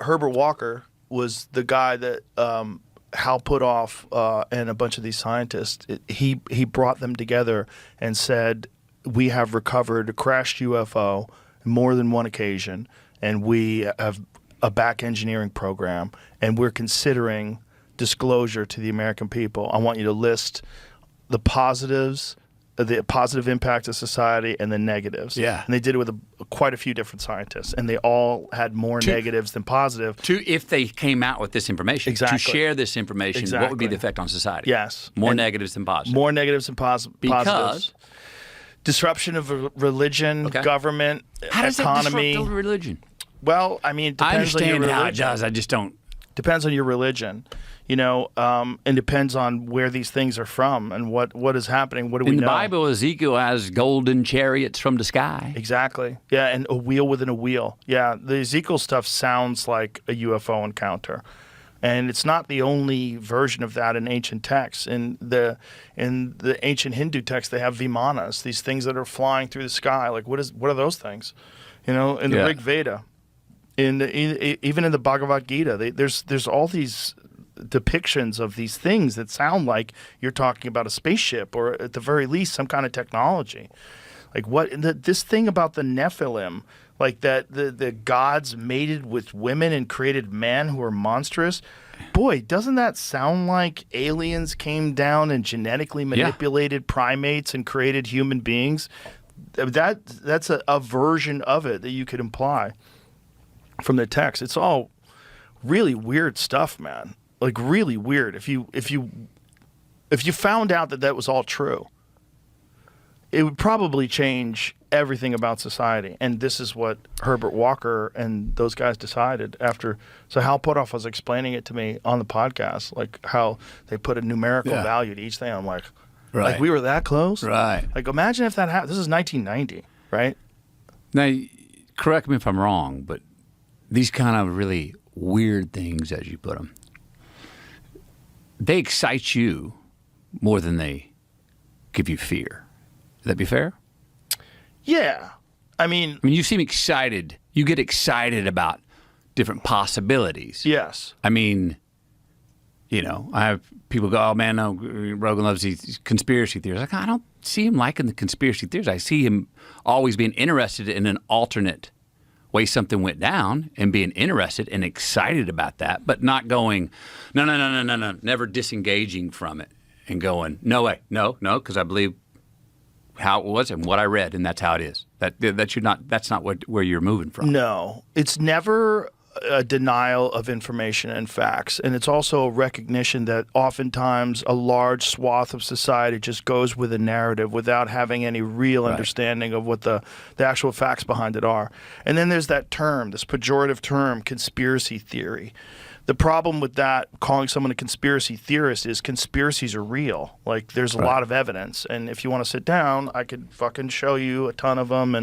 Herbert Walker was the guy that Hal Puthoff and a bunch of these scientists, he brought them together and said, we have recovered a crashed UFO on more than one occasion, and we have a back engineering program, and we're considering disclosure to the American people. I want you to list the positives, the positive impact of society, and the negatives. Yeah. And they did it with quite a few different scientists, and they all had more negatives than positive. If they came out with this information, Exactly. to share this information, what would be the effect on society? Yes. More negatives than positive. More negatives than positives. Because? Disruption of religion, government, how does economy. That disrupt religion? Well, I mean, it I depends on your understand religion. how it does. I just don't. Depends on your religion, and depends on where these things are from and what is happening. What do we know? In the Bible, Ezekiel has golden chariots from the sky. Exactly. Yeah, and a wheel within a wheel. Yeah, the Ezekiel stuff sounds like a UFO encounter. And it's not the only version of that in ancient texts. In the ancient Hindu texts, they have vimanas, these things that are flying through the sky. Like, what are those things? In the Rig Veda, even in the Bhagavad Gita, there's all these depictions of these things that sound like you're talking about a spaceship, or at the very least some kind of technology. Like this thing about the Nephilim, like that the gods mated with women and created men who are monstrous. Boy, doesn't that sound like aliens came down and genetically manipulated primates and created human beings? That's a version of it that you could imply from the text. It's all really weird stuff, man. Like really weird. If you found out that was all true, it would probably change everything about society. And this is what Herbert Walker and those guys decided after. So Hal Puthoff was explaining it to me on the podcast, like how they put a numerical value to each thing. I'm like, like we were that close? Right. Like imagine if that happened. This is 1990, right? Now, correct me if I'm wrong, but these kind of really weird things, as you put them, they excite you more than they give you fear. Would that be fair? Yeah. I mean, you seem excited. You get excited about different possibilities. Yes. I mean, I have people go, oh, man, no, Rogan loves these conspiracy theories. Like, I don't see him liking the conspiracy theories. I see him always being interested in an alternate way something went down and being interested and excited about that, but not going, no, never disengaging from it and going, no way, no, because I believe how it was and what I read, and that's how it is. That's not where you're moving from. No, it's never a denial of information and facts, and it's also a recognition that oftentimes a large swath of society just goes with a narrative without having any real understanding of what the actual facts behind it are. And then there's that term, this pejorative term, conspiracy theory. The problem with that, calling someone a conspiracy theorist, is conspiracies are real. Like, there's a lot of evidence. And if you want to sit down, I could fucking show you a ton of them.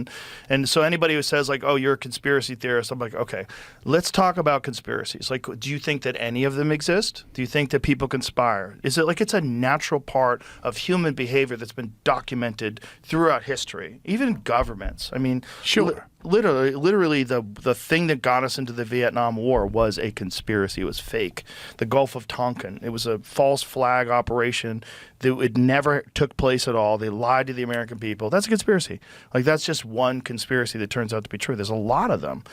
And so anybody who says, like, oh, you're a conspiracy theorist, I'm like, okay, let's talk about conspiracies. Like, do you think that any of them exist? Do you think that people conspire? Is it like it's a natural part of human behavior that's been documented throughout history, even governments? I mean, sure. Literally, the thing that got us into the Vietnam War was a conspiracy. It was fake. The Gulf of Tonkin, it was a false flag operation. It never took place at all. They lied to the American people. That's a conspiracy. Like, that's just one conspiracy that turns out to be true. There's a lot of them.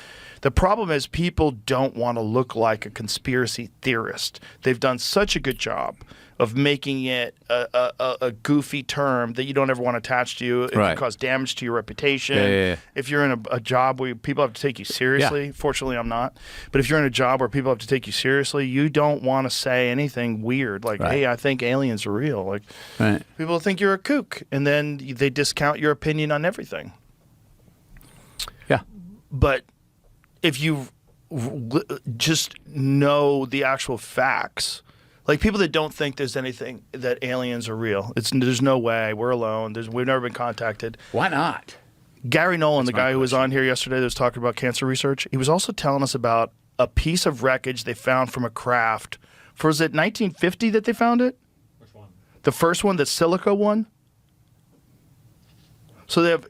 The problem is people don't want to look like a conspiracy theorist. They've done such a good job of making it a goofy term that you don't ever want to attach to you. It can cause damage to your reputation. Yeah. If you're in a job where people have to take you seriously, fortunately I'm not, but if you're in a job where people have to take you seriously, you don't want to say anything weird like, hey, I think aliens are real. Like, people think you're a kook, and then they discount your opinion on everything. Yeah. But if you just know the actual facts, like people that don't think there's anything, that aliens are real, there's no way, we're alone, we've never been contacted. Why not? Gary Nolan, the guy who was on here yesterday that was talking about cancer research, he was also telling us about a piece of wreckage they found from a craft. Was it 1950 that they found it? Which one? The first one, the Silica one? So they have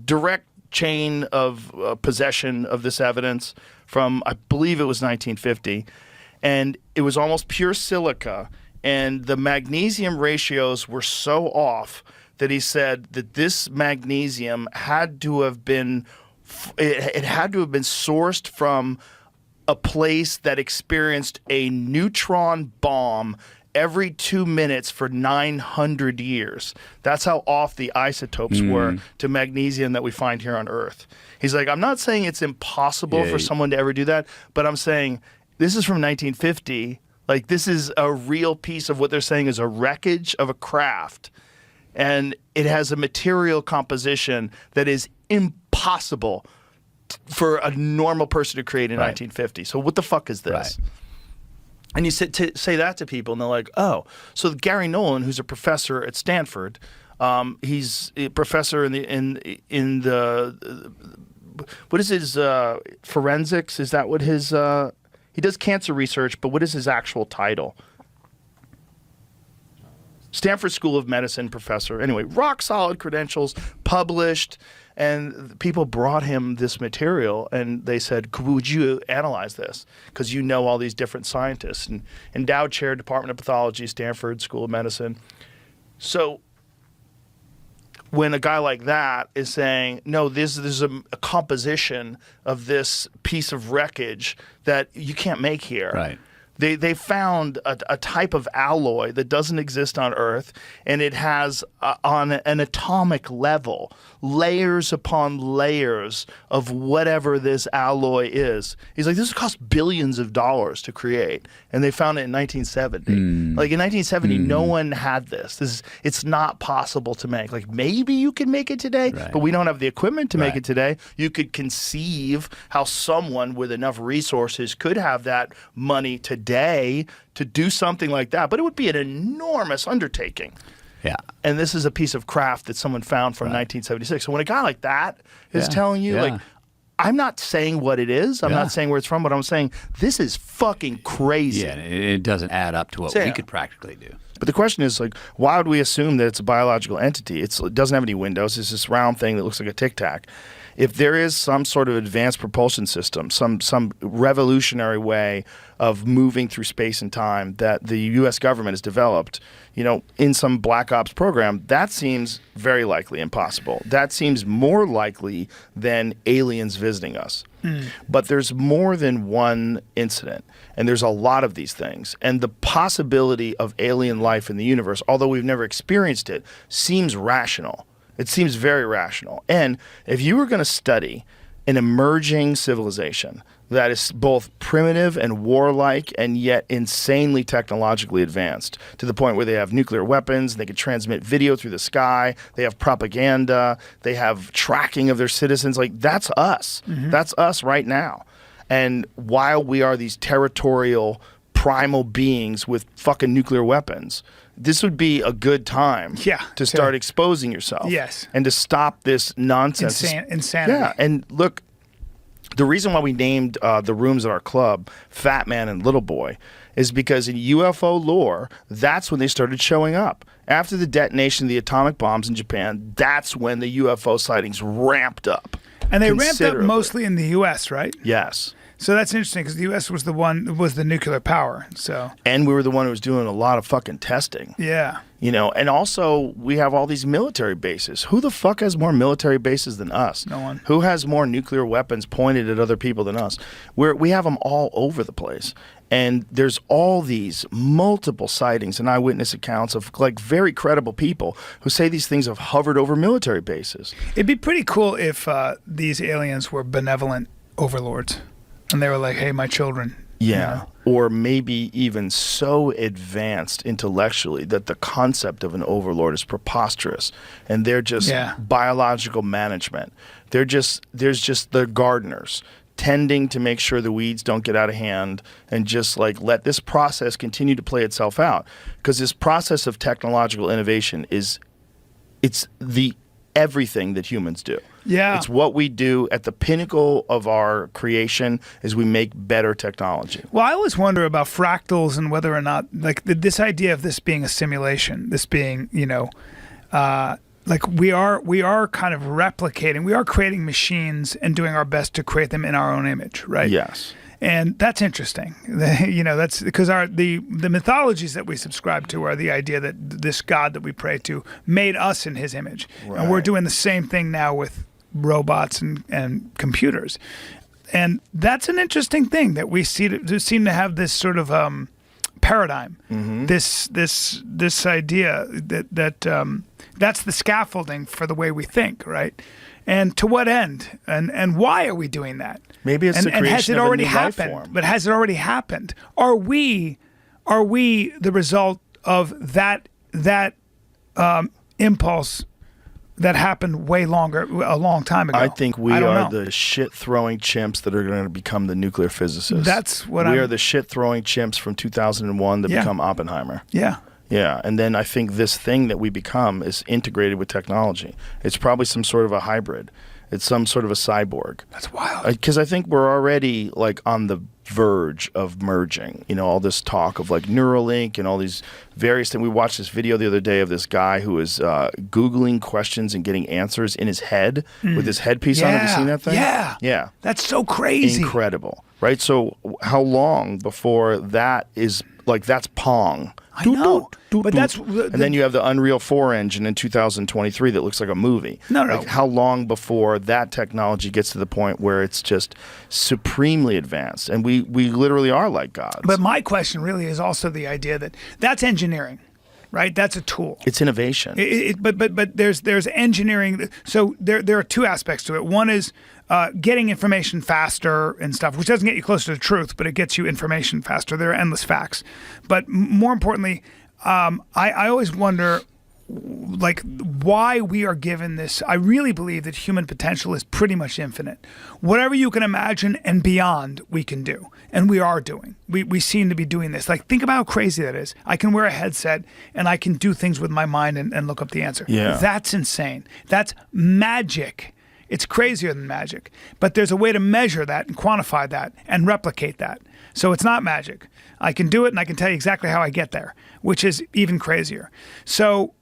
direct chain of possession of this evidence from, I believe it was 1950, and it was almost pure silica, and the magnesium ratios were so off that he said that this magnesium had to have been, it had to have been sourced from a place that experienced a neutron bomb every 2 minutes for 900 years. That's how off the isotopes were to magnesium that we find here on Earth. He's like, I'm not saying it's impossible for someone to ever do that, but I'm saying this is from 1950. Like, this is a real piece of what they're saying is a wreckage of a craft. And it has a material composition that is impossible for a normal person to create in 1950. So what the fuck is this? Right. And you say that to people, and they're like, "Oh, so Gary Nolan, who's a professor at Stanford, he's a professor in the what is his forensics? Is that what his he does cancer research? But what is his actual title? Stanford School of Medicine professor. Anyway, rock solid credentials, published." And people brought him this material, and they said, would you analyze this? Because you know all these different scientists. And endowed chair, Department of Pathology, Stanford School of Medicine. So when a guy like that is saying, no, this is a composition of this piece of wreckage that you can't make here. Right. They found a type of alloy that doesn't exist on Earth, and it has on an atomic level layers upon layers of whatever this alloy is. He's like, this cost billions of dollars to create, and they found it in 1970. Like in 1970, no one had this. It's not possible to make. Like, maybe you can make it today, but we don't have the equipment to make it today. You could conceive how someone with enough resources could have that money today to do something like that, but it would be an enormous undertaking. Yeah. And this is a piece of craft that someone found from 1976. So when a guy like that is telling you, like, I'm not saying what it is. I'm not saying where it's from, but I'm saying this is fucking crazy. Yeah, it doesn't add up to what we could practically do. But the question is, like, why would we assume that it's a biological entity? It doesn't have any windows. It's this round thing that looks like a Tic Tac. If there is some sort of advanced propulsion system, some revolutionary way of moving through space and time that the U.S. government has developed, in some Black Ops program, that seems very likely impossible. That seems more likely than aliens visiting us. But there's more than one incident, and there's a lot of these things. And the possibility of alien life in the universe, although we've never experienced it, seems rational. It seems very rational. And if you were going to study an emerging civilization that is both primitive and warlike and yet insanely technologically advanced to the point where they have nuclear weapons, they can transmit video through the sky, they have propaganda, they have tracking of their citizens, like, that's us. That's us right now. And while we are these territorial primal beings with fucking nuclear weapons, this would be a good time to start exposing yourself. Yes. And to stop this nonsense. Insanity. Yeah. And look, the reason why we named the rooms at our club Fat Man and Little Boy is because in UFO lore, that's when they started showing up. After the detonation of the atomic bombs in Japan, that's when the UFO sightings ramped up. And they ramped up mostly in the U.S., right? Yes. So that's interesting because the U.S. was the nuclear power. So, and we were the one who was doing a lot of fucking testing. Yeah. And also we have all these military bases. Who the fuck has more military bases than us? No one. Who has more nuclear weapons pointed at other people than us? We have them all over the place. And there's all these multiple sightings and eyewitness accounts of, like, very credible people who say these things have hovered over military bases. It'd be pretty cool if these aliens were benevolent overlords. And they were like, hey, my children. Yeah. Or maybe even so advanced intellectually that the concept of an overlord is preposterous. And they're just biological management. There's just the gardeners tending to make sure the weeds don't get out of hand and just, like, let this process continue to play itself out. Because this process of technological innovation it's the everything that humans do. Yeah. It's what we do at the pinnacle of our creation is we make better technology. Well, I always wonder about fractals and whether or not, like, this idea of this being a simulation, this being, like we are kind of replicating, we are creating machines and doing our best to create them in our own image, right? Yes. And that's interesting. That's because the mythologies that we subscribe to are the idea that this God that we pray to made us in his image. Right. And we're doing the same thing now with robots and computers. And that's an interesting thing that we seem to have this sort of paradigm, this idea that that's the scaffolding for the way we think, right? And to what end? And why are we doing that? Maybe it's the creation has it of a already new life happened? form. But has it already happened? Are we the result of that impulse that happened a long time ago? I think we don't are know. the shit-throwing chimps that are going to become the nuclear physicists. That's what we I'm- are the shit-throwing chimps from 2001 that Yeah. become Oppenheimer. Yeah. Yeah, and then I think this thing that we become is integrated with technology. It's probably some sort of a hybrid. It's some sort of a cyborg. That's wild. Because I think we're already like on the verge of merging. All this talk of like Neuralink and all these various things. We watched this video the other day of this guy who was Googling questions and getting answers in his head with his headpiece on. Have you seen that thing? Yeah. Yeah. That's so crazy. Incredible. Right? So how long before that is like that's Pong? I know. But that's and then you have the Unreal 4 engine in 2023 that looks like a movie. No. Like how long before that technology gets to the point where it's just supremely advanced and we literally are like gods. But my question really is also the idea that that's engineering, right? That's a tool. It's innovation. But there's engineering. So there are two aspects to it. One is getting information faster and stuff, which doesn't get you closer to truth, but it gets you information faster. There are endless facts. But more importantly, I always wonder, like, why we are given this. I really believe that human potential is pretty much infinite. Whatever you can imagine and beyond, we can do. And we are doing. We seem to be doing this. Like, think about how crazy that is. I can wear a headset and I can do things with my mind and look up the answer. Yeah. That's insane. That's magic. It's crazier than magic. But there's a way to measure that and quantify that and replicate that. So it's not magic. I can do it and I can tell you exactly how I get there, which is even crazier. So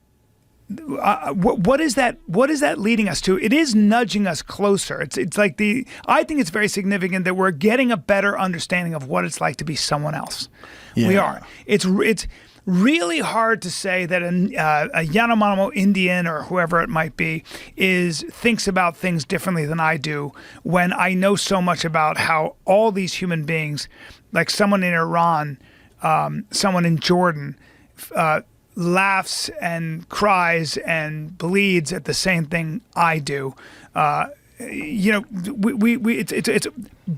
what is that leading us to? It is nudging us closer. It's like I think it's very significant that we're getting a better understanding of what it's like to be someone else. Yeah. We are. It's really hard to say that a Yanomamo Indian or whoever it might be thinks about things differently than I do when I know so much about how all these human beings, like someone in Iran, someone in Jordan, laughs and cries and bleeds at the same thing I do. It's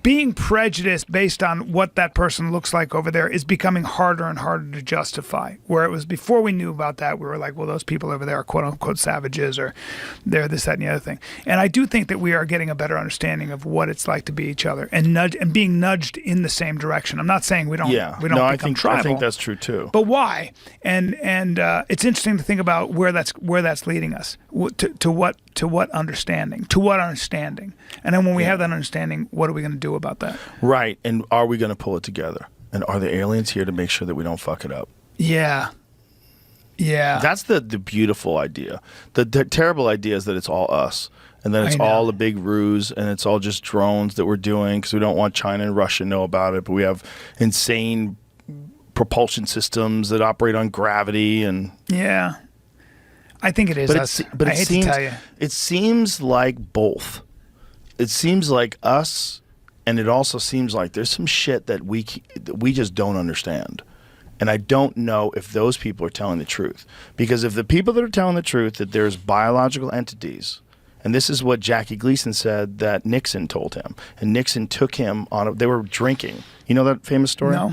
being prejudiced based on what that person looks like over there is becoming harder and harder to justify. Where it was before we knew about that, we were like, well, those people over there are quote unquote savages, or they're this, that, and the other thing. And I do think that we are getting a better understanding of what it's like to be each other and being nudged in the same direction. I'm not saying we don't become tribal. I think that's true too. But why? And it's interesting to think about where that's leading us to what understanding, and then when we have that understanding, what are we going to do about that? Right, and are we going to pull it together? And are the aliens here to make sure that we don't fuck it up? Yeah. That's the beautiful idea. The terrible idea is that it's all us. And then it's all a big ruse, and it's all just drones that we're doing because we don't want China and Russia to know about it. But we have insane propulsion systems that operate on gravity. And yeah, I think it is us. But I hate to tell you. It seems like both. It seems like us, and it also seems like there's some shit that we just don't understand. And I don't know if those people are telling the truth. Because if the people that are telling the truth that there's biological entities, and this is what Jackie Gleason said that Nixon told him, and Nixon took him they were drinking. You know that famous story? No.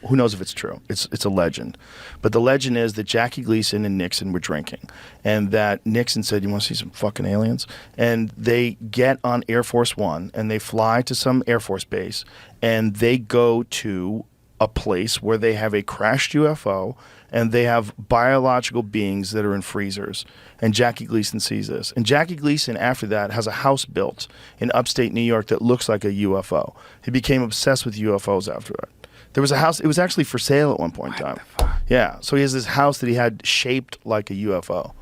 Who knows if it's true? It's a legend. But the legend is that Jackie Gleason and Nixon were drinking, and that Nixon said, "You want to see some fucking aliens?" And they get on Air Force One, and they fly to some Air Force base, and they go to a place where they have a crashed UFO, and they have biological beings that are in freezers. And Jackie Gleason sees this. And Jackie Gleason, after that, has a house built in upstate New York that looks like a UFO. He became obsessed with UFOs after that. There was a house, it was actually for sale at one point in time. Yeah, so he has this house that he had shaped like a UFO.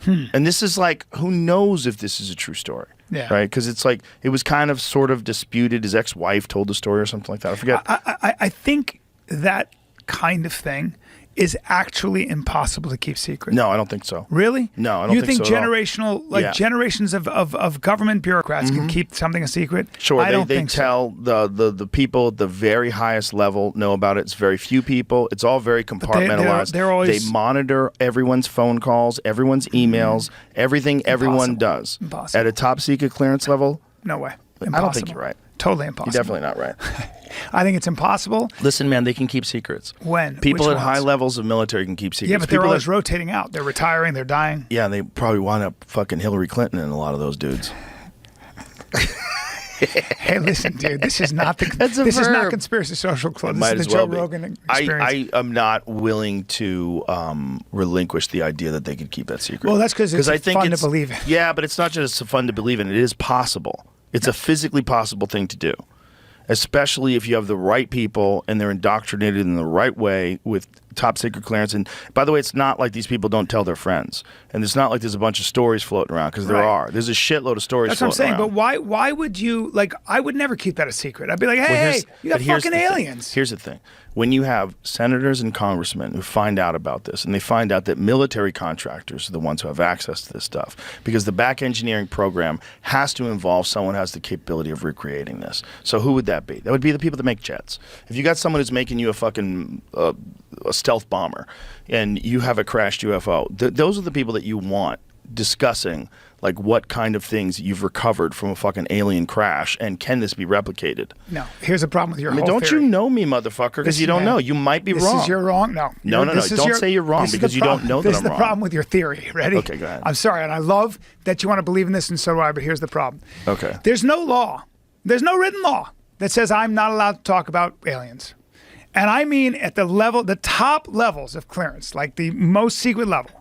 And this is like, who knows if this is a true story? Yeah. Right? Because it's like, it was kind of sort of disputed. His ex-wife told the story or something like that. I forget. I think that kind of thing is actually impossible to keep secret. No, I don't think so. Really? No, I don't think so at all. generational, like Yeah. generations of government bureaucrats can keep something a secret? Sure, I don't they think so. tell the people at the very highest level know about it. It's very few people. It's all very compartmentalized. they're always- they monitor everyone's phone calls, everyone's emails, everything everyone does. Impossible. At a top secret clearance level, No way. I don't think you're right. Totally You're impossible. definitely not right. I think it's impossible. Listen, man, they can keep secrets. When? People Which at high ones? levels of military can keep secrets. Yeah, but they're People always that- rotating out. They're retiring. They're dying. Yeah, they probably wind up fucking Hillary Clinton and a lot of those dudes. Hey, listen, dude. This is not the. That's a this is not verb. Conspiracy Social Club. This Might is as the well Joe be. Rogan experience. I am not willing to relinquish the idea that they could keep that secret. Well, that's 'cause it's I think fun to it's- believe in. Yeah, but it's not just fun to believe in. It is possible. It's a physically possible thing to do, especially if you have the right people and they're indoctrinated in the right way with top secret clearance. And by the way, it's not like these people don't tell their friends. And it's not like there's a bunch of stories floating around, because there Right. are. There's a shitload of stories That's what I'm floating saying. around. But why would you, like, I would never keep that a secret. I'd be like, Well, hey, you got but here's fucking the thing. aliens. Here's the thing. When you have senators and congressmen who find out about this, and they find out that military contractors are the ones who have access to this stuff, because the back engineering program has to involve someone who has the capability of recreating this. So who would that be? That would be the people that make jets. If you got someone who's making you a fucking a stealth bomber, and you have a crashed UFO, those are the people that you want discussing like what kind of things you've recovered from a fucking alien crash, and can this be replicated? No, here's the problem with your I mean, whole don't theory. you know me, motherfucker? Because you don't Man, know. You might be this wrong. Is you're wrong. No. No, no, This no. is Don't say you're wrong, this is because the you don't problem. know that This is I'm the wrong. problem with your theory. Ready? Okay, go ahead. I'm sorry, and I love that you want to believe in this, and so do I, but here's the problem. Okay. There's no law. There's no written law that says I'm not allowed to talk about aliens. And I mean at the level, the top levels of clearance, like the most secret level.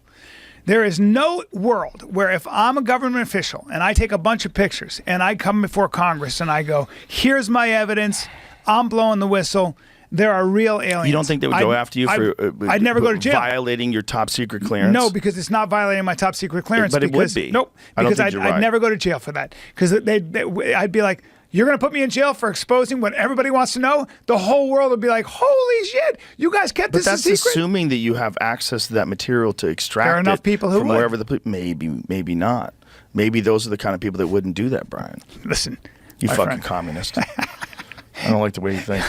There is no world where if I'm a government official and I take a bunch of pictures and I come before Congress and I go, here's my evidence, I'm blowing the whistle, there are real aliens. You don't think they would go after you for I'd never go to jail. violating your top secret clearance? No, because it's not violating my top secret clearance. But it would because, be. Nope. I don't Because think I'd, you're I'd right. never go to jail for that. Because I'd be like, you're going to put me in jail for exposing what everybody wants to know? The whole world would be like, holy shit, you guys kept But this a that's secret? assuming that you have access to that material to extract There are enough it people who from would. wherever maybe not. Maybe those are the kind of people that wouldn't do that, Brian. Listen, You my fucking friend. communist. I don't like the way you think.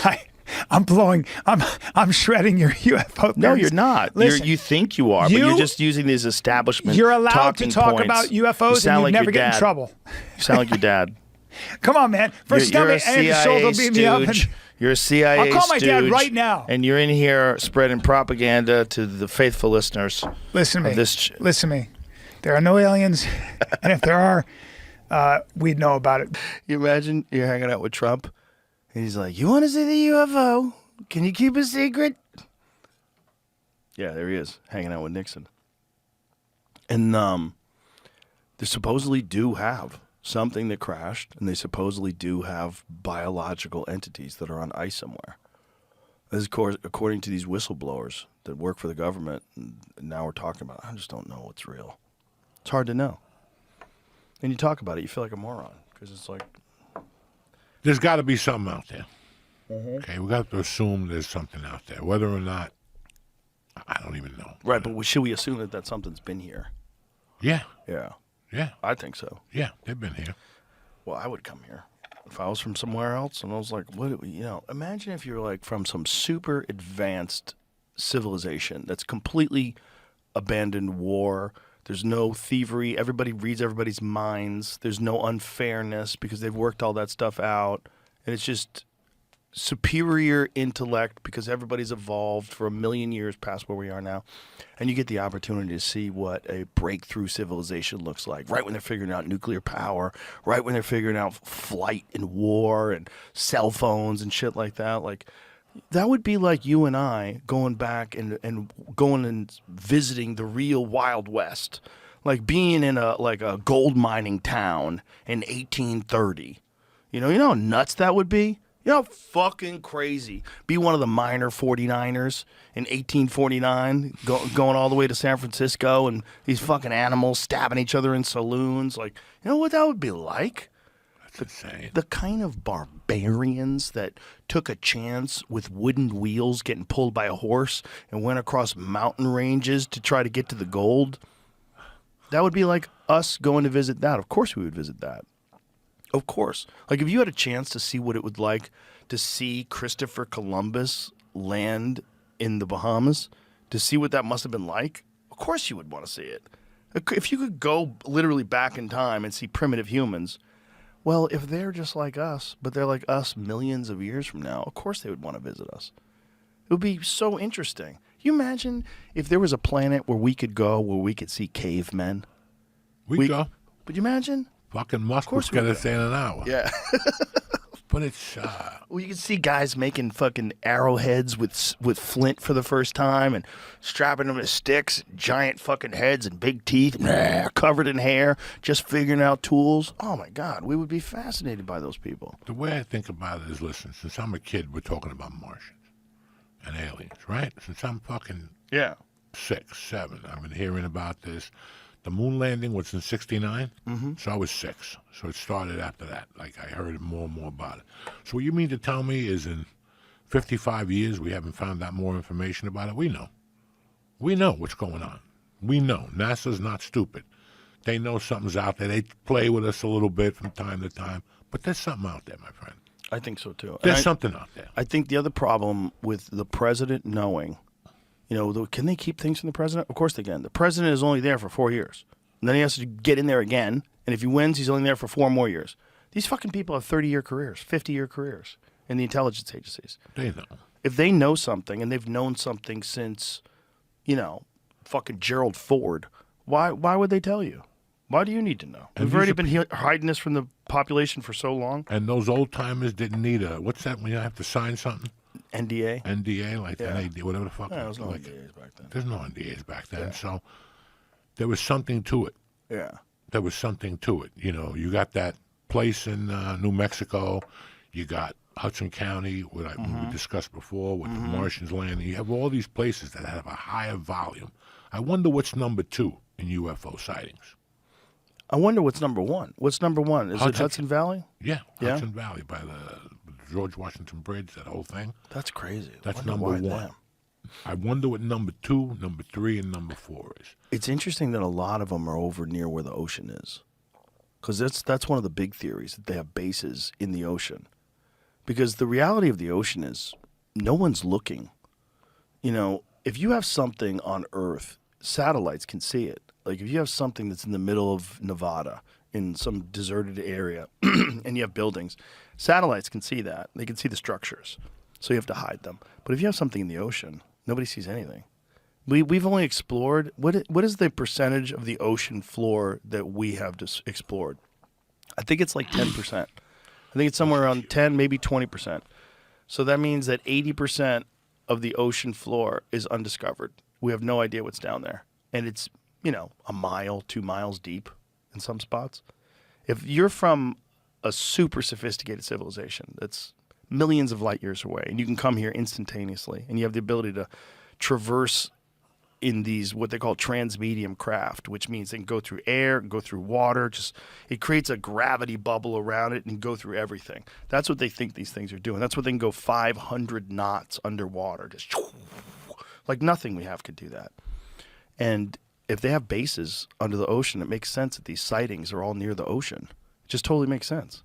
I'm shredding your UFO No, theories. you're not. Listen, You think you are, but you're you- just using these establishment. you're allowed to talking talk points. about You UFOs sound and you like never your get in dad. trouble. You sound like your dad. Come on, man. First, tell You're me a Andy Schultz will CIA beat me up. stooge. You're a CIA I'll call my dad stooge, right now. And you're in here spreading propaganda to the faithful listeners. Listen to of me. this Listen to me. There are no aliens, and if there are, we'd know about it. You imagine you're hanging out with Trump, and he's like, "You want to see the UFO? Can you keep a secret?" Yeah, there he is, hanging out with Nixon. And they supposedly do have something that crashed, and they supposedly do have biological entities that are on ice somewhere. This is according to these whistleblowers that work for the government. And now we're talking about it. I just don't know what's real. It's hard to know. And you talk about it, you feel like a moron, because it's like, There's got to be something out there. Okay, we got to assume there's something out there. Whether or not, I don't even know. right, but should we assume that something's been here? Yeah, Yeah, yeah, I think so. yeah. They've been here. Well, I would come here if I was from somewhere else, and I was like, what? Imagine if you're like from some super advanced civilization that's completely abandoned war. There's no thievery. Everybody reads everybody's minds. There's no unfairness because they've worked all that stuff out, and it's just superior intellect because everybody's evolved for 1,000,000 years past where we are now. And you get the opportunity to see what a breakthrough civilization looks like, right when they're figuring out nuclear power, right when they're figuring out flight and war and cell phones and shit like that. Like, that would be like you and I going back and going and visiting the real Wild West. Like being in a gold mining town in 1830. You know how nuts that would be? You know how fucking crazy. Be one of the minor 49ers in 1849, going all the way to San Francisco, and these fucking animals stabbing each other in saloons. Like, you know what that would be like? That's insane. The kind of barbarians that took a chance with wooden wheels getting pulled by a horse and went across mountain ranges to try to get to the gold. That would be like us going to visit that. Of course we would visit that. Of course. Like if you had a chance to see what it would like to see Christopher Columbus land in the Bahamas, to see what that must have been like, of course you would want to see it. If you could go literally back in time and see primitive humans, well, if they're just like us, but they're like us millions of years from now, of course they would want to visit us. It would be so interesting. You imagine if there was a planet where we could go where we could see cavemen? We go. Would you imagine? Fucking Musk course would we get us there in an hour. Yeah. But it's... Well, you can see guys making fucking arrowheads with flint for the first time and strapping them to sticks, giant fucking heads and big teeth, covered in hair, just figuring out tools. Oh, my God. We would be fascinated by those people. the way I think about it is, listen, since I'm a kid, we're talking about Martians and aliens, right? Since I'm fucking Yeah. 6, 7, I've been hearing about this. The moon landing was in '69, so I was 6. So it started after that. Like, I heard more and more about it. So what you mean to tell me is in 55 years we haven't found out more information about it? We know. We know what's going on. We know. NASA's not stupid. They know something's out there. They play with us a little bit from time to time. But there's something out there, my friend. I think so, too. There's something out there. I think the other problem with the president knowing, can they keep things from the president? Of course they can. The president is only there for 4 years. And then he has to get in there again. And if he wins, he's only there for 4 more years. These fucking people have 30-year careers, 50-year careers in the intelligence agencies. They know. If they know something, and they've known something since, fucking Gerald Ford, why would they tell you? Why do you need to know? And We've already been hiding this from the population for so long. And those old timers didn't need what's that when you have to sign something? NDA? NDA, like Yeah. NAD, whatever the fuck. Yeah, there was no like, NDAs back then. There's no NDAs back then. Yeah. So there was something to it. Yeah. There was something to it. You got that place in New Mexico. You got Hudson County, what we discussed before, with the Martians landing. You have all these places that have a higher volume. I wonder what's number 2 in UFO sightings. I wonder what's number 1. What's number 1? Is it Hudson- Hudson Valley? Yeah, Yeah? Hudson Valley by the George Washington Bridge, that whole thing. That's crazy. That's Wonder number why 1. them. I wonder what number 2, number 3, and number 4 is. It's interesting that a lot of them are over near where the ocean is, because that's one of the big theories, that they have bases in the ocean. Because the reality of the ocean is no one's looking. If you have something on Earth, satellites can see it. Like if you have something that's in the middle of Nevada in some deserted area and you have buildings, satellites can see that. They can see the structures. So you have to hide them. But if you have something in the ocean, nobody sees anything. We've only explored, what is the percentage of the ocean floor that we have explored? I think it's like 10%. I think it's somewhere around 10, maybe 20%. So that means that 80% of the ocean floor is undiscovered. We have no idea what's down there. And it's, a mile, 2 miles deep in some spots. If you're from a super sophisticated civilization that's millions of light years away, and you can come here instantaneously, and you have the ability to traverse in these what they call transmedium craft, which means they can go through air, go through water. It creates a gravity bubble around it and go through everything. That's what they think these things are doing. That's what they can go 500 knots underwater, just like nothing we have could do that. And if they have bases under the ocean, it makes sense that these sightings are all near the ocean. It just totally makes sense.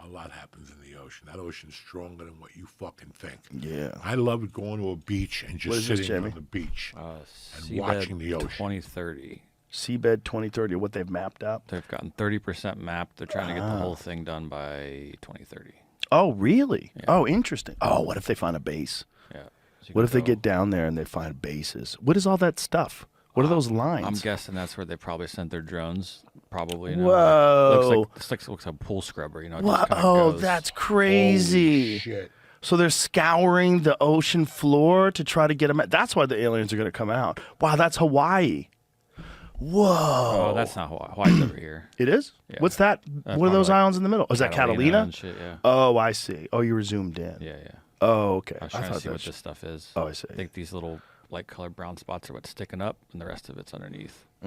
A lot happens in the ocean. That ocean's stronger than what you fucking think. Yeah. I love going to a beach and What just is this, sitting Jamie? on the beach and Seabed watching the ocean. 2030. Seabed 2030, what they've mapped out. They've gotten 30% mapped. They're trying to get the whole thing done by 2030. Oh, really? Yeah. Oh, interesting. Oh, what if they find a base? Yeah. So you What can if they go- get down there and they find bases? What is all that stuff? What are those lines? I'm guessing that's where they probably sent their drones. Probably. Whoa. Looks like a pool scrubber. It just Whoa, kinda goes. that's crazy. Shit. So they're scouring the ocean floor to try to get them. That's why the aliens are going to come out. Wow, that's Hawaii. Whoa. Oh, that's not Hawaii's over here. It is? Yeah. What's that? What are those like islands in the middle? Oh, is that Catalina? and shit, yeah. Oh, I see. Oh, you were zoomed in. Yeah. Oh, okay. I was trying to see what this stuff is. Oh, I see. I think these little light colored brown spots are what's sticking up, and the rest of it's underneath.